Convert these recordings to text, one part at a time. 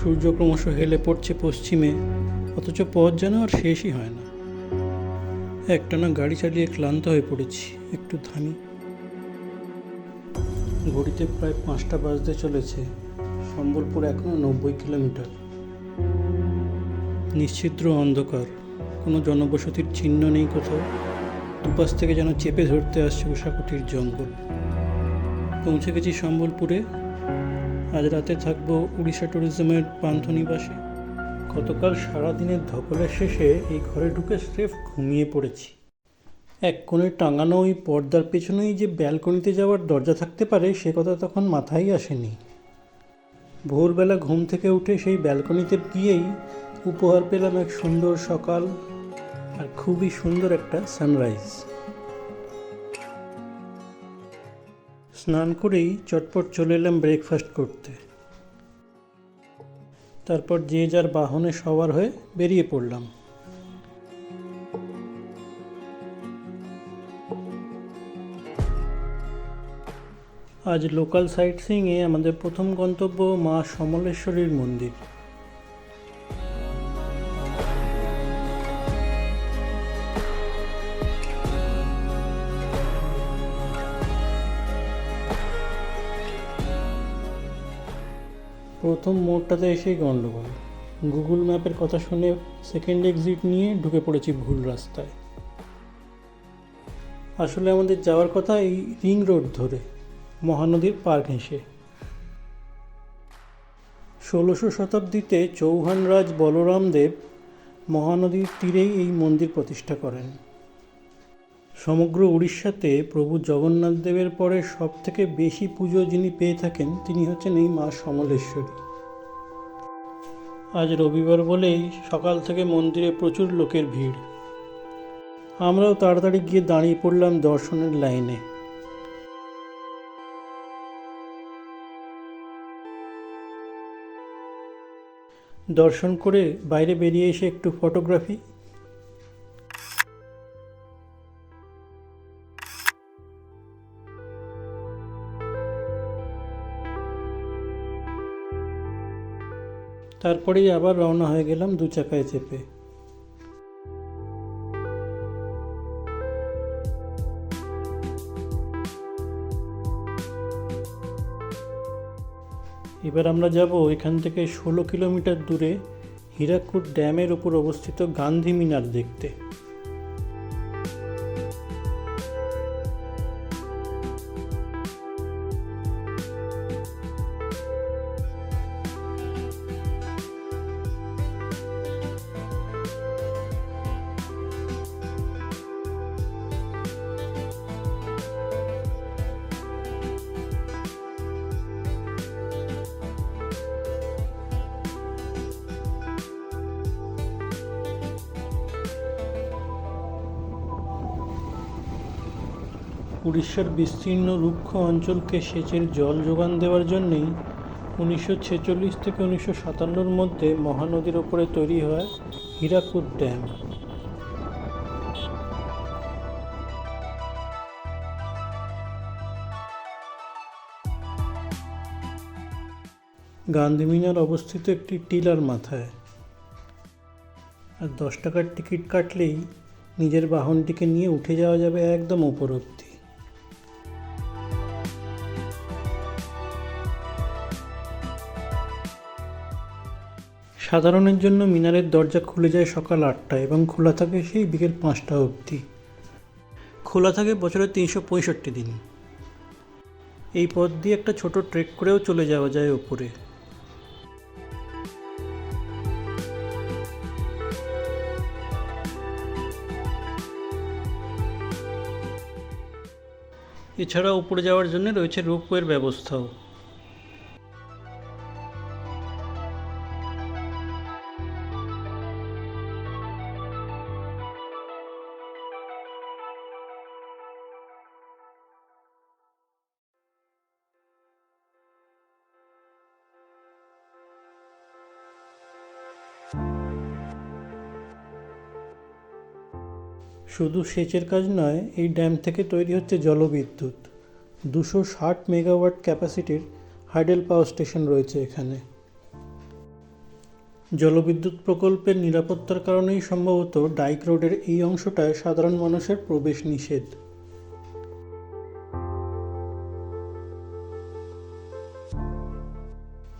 সূর্য ক্রমশ হেলে পড়ছে পশ্চিমে, অথচ পথ যেন আর শেষই হয় না। একটানা গাড়ি চালিয়ে ক্লান্ত হয়ে পড়েছি, একটু থামি। ঘড়িতে প্রায় 5টা বাজতে চলেছে। সম্বলপুর এখনো 90 কিলোমিটার। নিশ্ছিদ্র অন্ধকার, কোনো জনবসতির চিহ্ন নেই কোথাও। দুপাশ থেকে যেন চেপে ধরতে আসছে উষাকুটির জঙ্গল। পৌঁছে গেছি সম্বলপুরে। আজ রাতে থাকবো উড়িষ্যা ট্যুরিজমের পান্থনিবাসে। গতকাল সারাদিনের ধকলের শেষে এই ঘরে ঢুকে স্রেফ ঘুমিয়ে পড়েছি। এক কোণে টাঙানো ওই পর্দার পেছনেই যে ব্যালকনিতে যাওয়ার দরজা থাকতে পারে সে কথা তখন মাথায় আসেনি। ভোরবেলা ঘুম থেকে উঠে সেই ব্যালকনিতে গিয়েই উপহার পেলাম এক সুন্দর সকাল আর খুবই সুন্দর একটা সানরাইজ। স্নান করেই চটপট চলে এলাম ব্রেকফাস্ট করতে। তারপর যে যার বাহনে সওয়ার হয়ে বেরিয়ে পড়লাম। আজ লোকাল সাইট সিইংয়ে আমাদের প্রথম গন্তব্য মা সমলেশ্বরীর মন্দির। প্রথম মোড়টাতে এসেই গণ্ডগোল। গুগল ম্যাপের কথা শুনে সেকেন্ড এক্সিট নিয়ে ঢুকে পড়েছি ভুল রাস্তায়। আসলে আমাদের যাওয়ার কথা এই রিং রোড ধরে, মহানদীর পার ঘেঁষে। 16শো শতাব্দীতে চৌহান রাজ বলরাম দেব মহানদীর তীরেই এই মন্দির প্রতিষ্ঠা করেন। সমগ্র উড়িষ্যাতে প্রভু জগন্নাথ দেবের পরে সব থেকে বেশি পুজো যিনি পেয়ে থাকেন তিনি হচ্ছেন এই মা সমলেশ্বরী। আজ রবিবার বলেই সকাল থেকে মন্দিরে প্রচুর লোকের ভিড়। আমরাও তাড়াতাড়ি গিয়ে দাঁড়িয়ে পড়লাম দর্শনের লাইনে। দর্শন করে বাইরে বেরিয়ে এসে একটু ফটোগ্রাফি। তারপরেই আবার রওনা হয়ে গেলাম 2 চাকায় চেপে। এবার আমরা যাব এখান থেকে 16 কিলোমিটার দূরে হীরাকুদ ড্যামের উপর অবস্থিত গান্ধী মিনার দেখতে। উড়িষ্যার বিস্তীর্ণ রুক্ষ অঞ্চলকে সেচের জল যোগান দেওয়ার জন্যেই 1946 থেকে 1957-র মধ্যে মহানদীর ওপরে তৈরি হয় হীরাকুদ ড্যাম। গান্ধী মিনার অবস্থিত একটি টিলার মাথায়, আর 10 টাকার টিকিট কাটলেই নিজের বাহনটিকে নিয়ে উঠে যাওয়া যাবে একদম ওপর অবধি। সাধারণের জন্য মিনারের দরজা খুলে যায় সকাল 8টায় এবং খোলা থাকে সেই বিকেল 5টা অবধি। খোলা থাকে বছরের 365 দিন। এই পথ দিয়ে একটা ছোট ট্রেক করেও চলে যাওয়া যায় ওপরে। এছাড়া উপরে যাওয়ার জন্য রয়েছে রোপওয়ের ব্যবস্থাও। শুধু সেচের কাজ নয়, এই ড্যাম থেকে তৈরি হচ্ছে জলবিদ্যুৎ। 260 মেগাওয়াট ক্যাপাসিটির হাইডেল পাওয়ার স্টেশন রয়েছে এখানে। জলবিদ্যুৎ প্রকল্পের নিরাপত্তার কারণেই সম্ভবত ডাইক রোডের এই অংশটায় সাধারণ মানুষের প্রবেশ নিষেধ।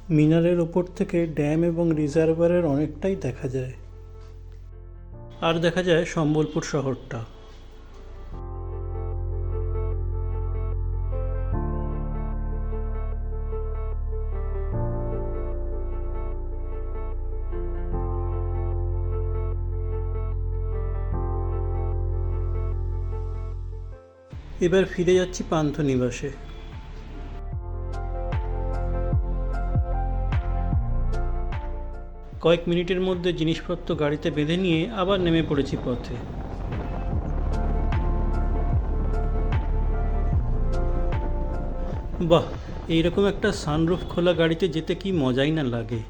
মিনারের ওপর থেকে ড্যাম এবং রিজার্ভারের অনেকটাই দেখা যায়। আর দেখা যায় সম্বলপুর শহরটা। এবার ফিরে যাচ্ছি পান্থনিবাসে। কয়েক মিনিটের মধ্যে জিনিসপত্র গাড়িতে বেঁধে নিয়ে আবার নেমে পড়েছি পথে। বাহ, এইরকম একটা সানরুফ খোলা গাড়িতে যেতে কি মজাই না লাগে।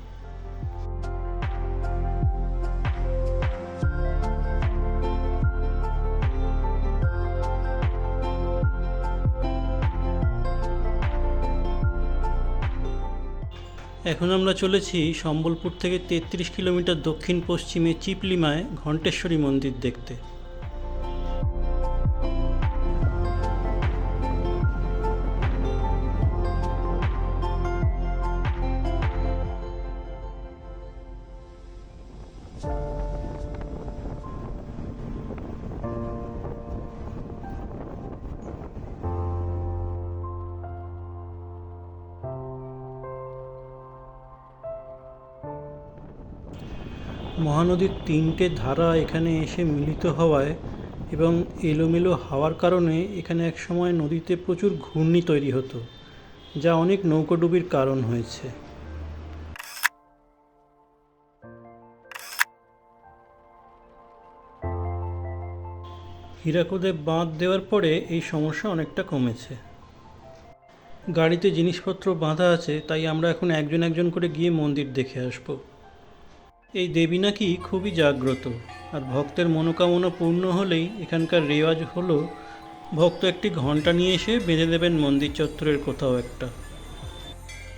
এখন আমরা চলেছি সম্বলপুর থেকে 33 কিলোমিটার দক্ষিণ পশ্চিমে চিপলিমায় ঘণ্টেশ্বরী মন্দির দেখতে। মহানদীর তিনটে ধারা এখানে এসে মিলিত হওয়ায় এবং এলোমেলো হাওয়ার কারণে এখানে একসময় নদীতে প্রচুর ঘূর্ণি তৈরি হতো, যা অনেক নৌকোডুবির কারণ হয়েছে। হীরাকুদে বাঁধ দেওয়ার পরে এই সমস্যা অনেকটা কমেছে। গাড়িতে জিনিসপত্র বাঁধা আছে, তাই আমরা এখন একজন একজন করে গিয়ে মন্দির দেখে আসব। এই দেবী নাকি খুবই জাগ্রত, আর ভক্তের মনোকামনা পূর্ণ হলেই এখানকার রেওয়াজ হলো ভক্ত একটি ঘণ্টা নিয়ে এসে বেঁধে দেবেন মন্দির চত্বরের কোথাও একটা।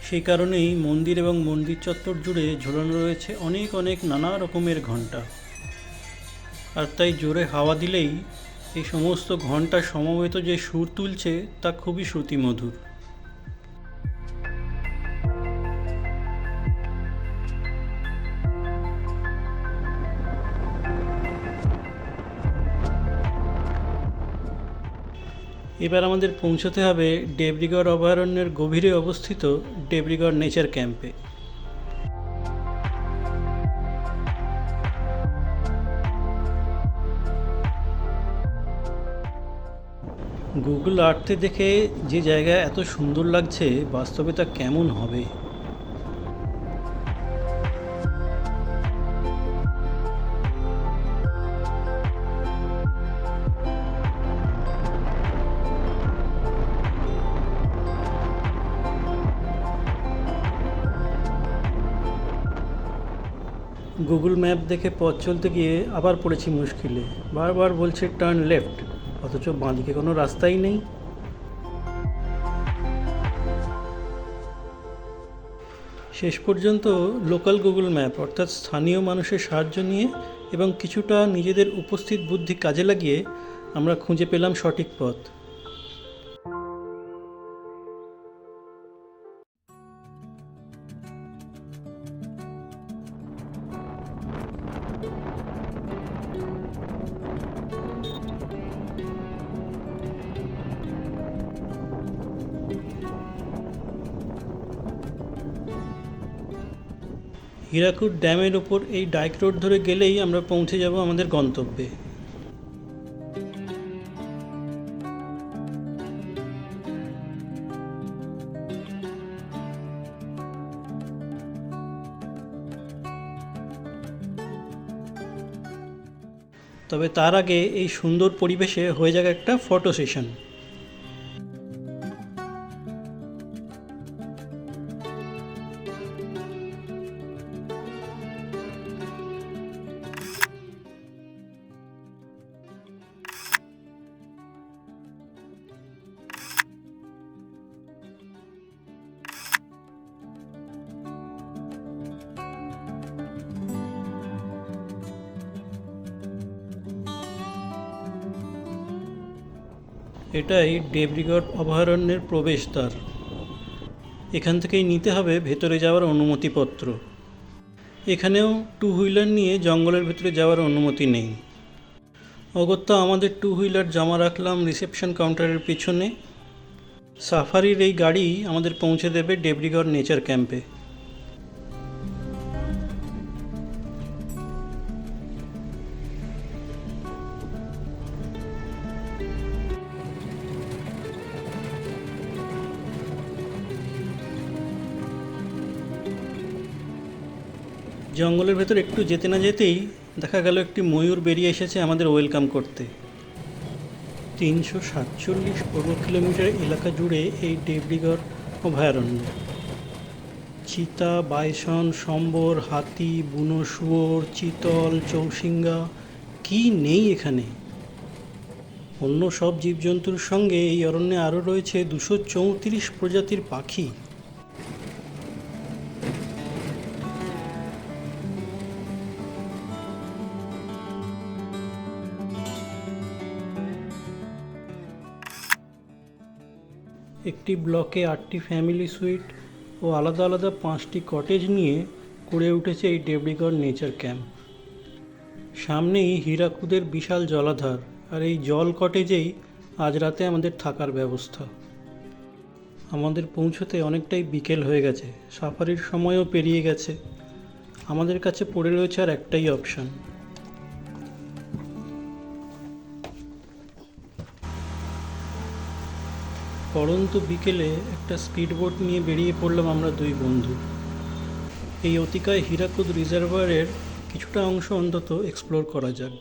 সেই কারণেই মন্দির এবং মন্দির চত্বর জুড়ে ঝোলানো রয়েছে অনেক অনেক নানা রকমের ঘণ্টা। আর তাই জোরে হাওয়া দিলেই এই সমস্ত ঘণ্টা সমবেত যে সুর তুলছে তা খুবই শ্রুতিমধুর। এবার আমাদের পৌঁছতে হবে দেবরিগড় অভয়ারণ্যের গভীরে অবস্থিত দেবরিগড় নেচার ক্যাম্পে। গুগল আর্থে দেখে যে জায়গা এত সুন্দর লাগছে, বাস্তবে তা কেমন হবে। গুগল ম্যাপ দেখে পথ চলতে গিয়ে আবার পড়েছি মুশকিলে। বারবার বলছে টার্ন লেফট, অথচ বাঁদিকে কোনো রাস্তাই নেই। শেষ পর্যন্ত লোকাল গুগল ম্যাপ অর্থাৎ স্থানীয় মানুষের সাহায্য নিয়ে এবং কিছুটা নিজেদের উপস্থিত বুদ্ধি কাজে লাগিয়ে আমরা খুঁজে পেলাম সঠিক পথ। হীরাকুদ ড্যামের ওপর এই ডাইক রোড ধরে গেলেই আমরা পৌঁছে যাব আমাদের গন্তব্যে। তবে তার আগে এই সুন্দর পরিবেশে হয়ে যাক একটা ফটো সেশন। এটাই দেবরিগড় অভয়ারণ্যের প্রবেশদ্বার। এখান থেকেই নিতে হবে ভেতরে যাওয়ার অনুমতিপত্র। এখানেও টু হুইলার নিয়ে জঙ্গলের ভেতরে যাওয়ার অনুমতি নেই। অগত্যা আমাদের টু হুইলার জমা রাখলাম রিসেপশন কাউন্টারের পিছনে। সাফারির এই গাড়ি আমাদের পৌঁছে দেবে দেবরিগড় নেচার ক্যাম্পে। জঙ্গলের ভেতর একটু যেতে না যেতেই দেখা গেল একটি ময়ূর বেরিয়ে এসেছে আমাদের ওয়েলকাম করতে। 347 বর্গ কিলোমিটার এলাকা জুড়ে এই দেবরিগড় অভয়ারণ্য। চিতা, বাইসন, সম্বর, হাতি, বুনো শুয়োর, চিতল, চৌসিঙ্গা, কি নেই এখানে। অন্য সব জীবজন্তুর সঙ্গে এই অরণ্যে আরও রয়েছে 234 প্রজাতির পাখি। একটি ব্লকে 8টি ফ্যামিলি সুইট ও আলাদা আলাদা 5টি কটেজ নিয়ে গড়ে উঠেছে এই দেবরিগড় নেচার ক্যাম্প। সামনেই হীরাকুদের বিশাল জলাধার, আর এই জল কটেজেই আজ রাতে আমাদের থাকার ব্যবস্থা। আমাদের পৌঁছতে অনেকটাই বিকেল হয়ে গেছে, সাফারির সময়ও পেরিয়ে গেছে। আমাদের কাছে পড়ে রয়েছে আর একটাই অপশান। পড়ন্ত বিকেলে একটা স্পিডবোট নিয়ে বেরিয়ে পড়লাম আমরা দুই বন্ধু। এই অতিকায় হীরাকুদ রিজার্ভারের কিছুটা অংশ অন্তত এক্সপ্লোর করা যাক।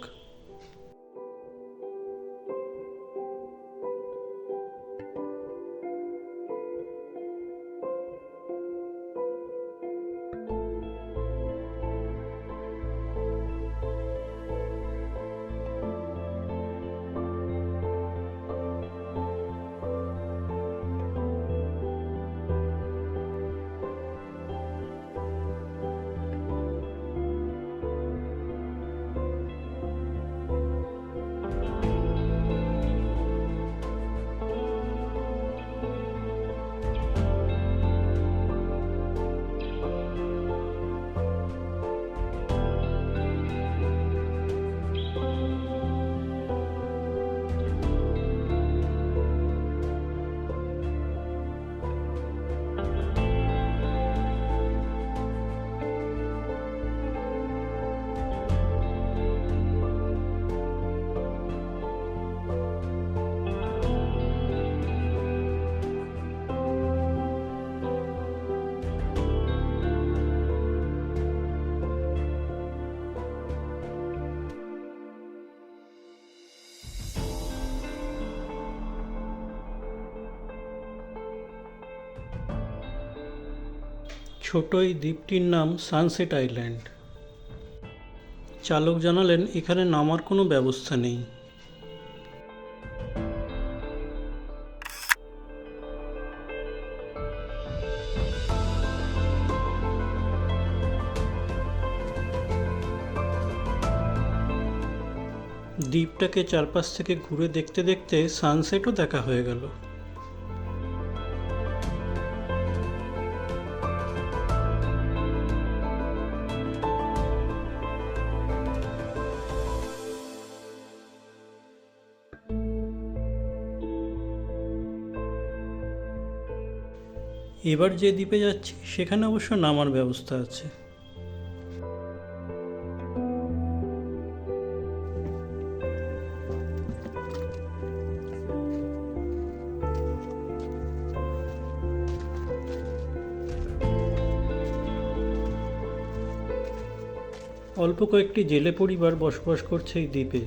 ছোট এই দ্বীপটির নাম সানসেট আইল্যান্ড। চালক জানালেন এখানে নামার কোনো ব্যবস্থা নেই। দ্বীপটাকে চারপাশ থেকে ঘুরে দেখতে দেখতে সানসেটও দেখা হয়ে গেল। এবার যে দ্বীপে যাচ্ছি সেখানে অবশ্য নামার ব্যবস্থা আছে। অল্প কয়েকটি জেলে পরিবার বসবাস করছে এই দ্বীপে।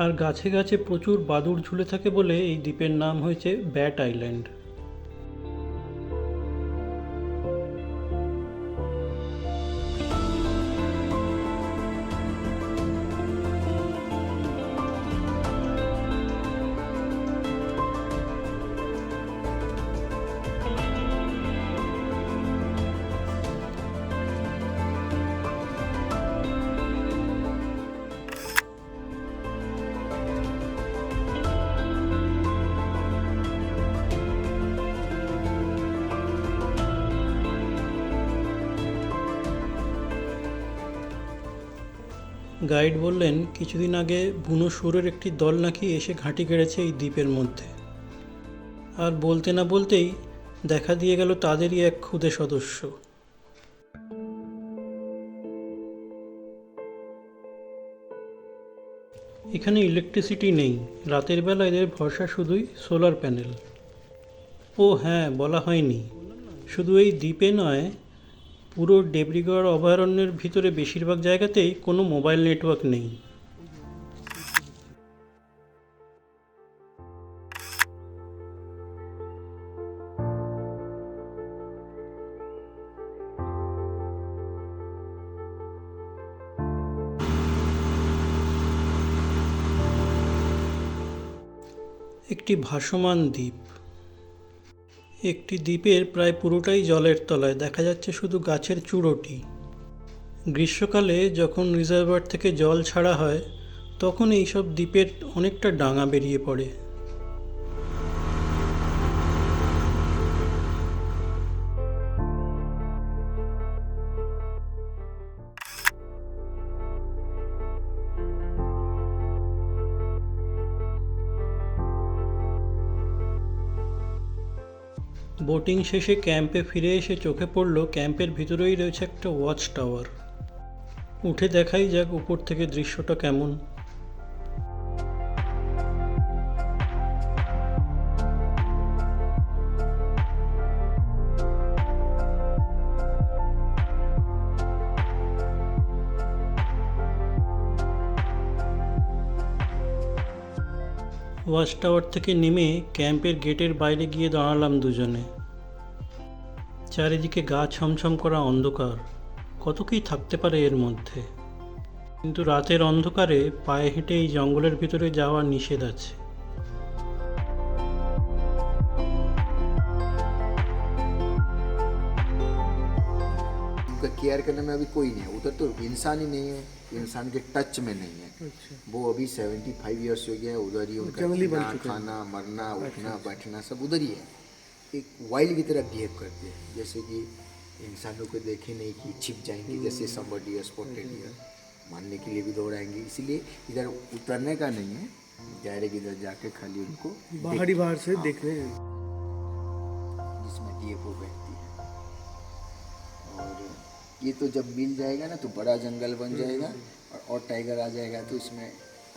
আর গাছে গাছে প্রচুর বাদুড় ঝুলে থাকে বলে এই দ্বীপের নাম হয়েছে ব্যাট আইল্যান্ড। গাইড বললেন কিছুদিন আগে বুনো সুরের একটি দল নাকি এসে ঘাঁটি গেড়েছে এই দ্বীপের মধ্যে। আর বলতে না বলতেই দেখা দিয়ে গেল তাদেরই এক ক্ষুদে সদস্য। এখানে ইলেকট্রিসিটি নেই, রাতের বেলা এদের ভরসা শুধুই সোলার প্যানেল। ও হ্যাঁ, বলা হয়নি, শুধু এই দ্বীপে নয়, পুরো দেবরিগড় অভয়ারণ্যের ভিতরে বেশিরভাগ জায়গাতেই কোনো মোবাইল নেটওয়ার্ক নেই। একটি ভাসমান দ্বীপ। একটি দ্বীপের প্রায় পুরোটাই জলের তলায়, দেখা যাচ্ছে শুধু গাছের চূড়োটি। গ্রীষ্মকালে যখন রিজার্ভার থেকে জল ছাড়া হয় তখন এইসব দ্বীপের অনেকটা ডাঙা বেরিয়ে পড়ে। বোটিং শেষে ক্যাম্পে ফিরে এসে চোখে পড়ল ক্যাম্পের ভিতরেই রয়েছে একটা ওয়াচ টাওয়ার। উঠে দেখাই যাক উপর থেকে দৃশ্যটা কেমন। ওয়াচ টাওয়ার থেকে নেমে ক্যাম্পের গেটের বাইরে গিয়ে দাঁড়ালাম দুজনে। চারিদিকে গা ছমছম করা অন্ধকার, কত কী থাকতে পারে এর মধ্যে, কিন্তু রাতের অন্ধকারে পায়ে হেঁটে এই জঙ্গলের ভিতরে যাওয়া নিষেধ আছে। उनका केयर करने में अभी कोई नहीं है, उधर तो इंसान ही नहीं है, इंसान के टच में नहीं है। वो अभी 75 ईयर्स हो गया, उधर ही उनका जीना, खाना, मरना, उठना, बैठना सब उधर ही है। एक वाइल्ड की तरह बिहेव करते हैं, जैसे कि इंसानों को देखे नहीं कि छिप जाएंगे, जैसे समबर डियर, स्पॉटेड डियर, मारने के लिए भी दौड़ाएंगे। इसलिए इधर उतरने का नहीं है, डायरेक्ट इधर जाके खाली उनको बाहर से देखने। जिसमें डीएफओ बैठती है। और ये तो जब मिल जाएगा ना तो बड़ा जंगल बन जाएगा और टाइगर आ जाएगा, तो इसमें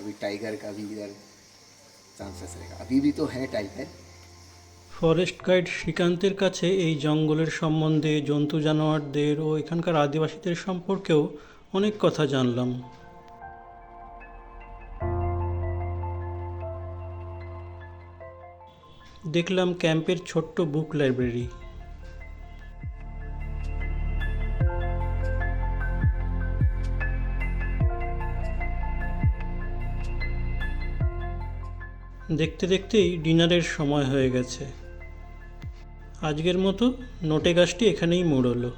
अभी टाइगर का भी इधर चांसेस रहेगा। अभी भी तो है टाइगर। ফরেস্ট গাইড শ্রীকান্তের কাছে এই জঙ্গলের সম্বন্ধে, জন্তু জানোয়ারদের ও এখানকার আদিবাসীদের সম্পর্কেও অনেক কথা জানলাম। দেখলাম ক্যাম্পের ছোট্ট বুক লাইব্রেরি। দেখতে দেখতেই ডিনারের সময় হয়ে গেছে। আজকের মতো নোটে গাছটি এখানেই মোড় হলো।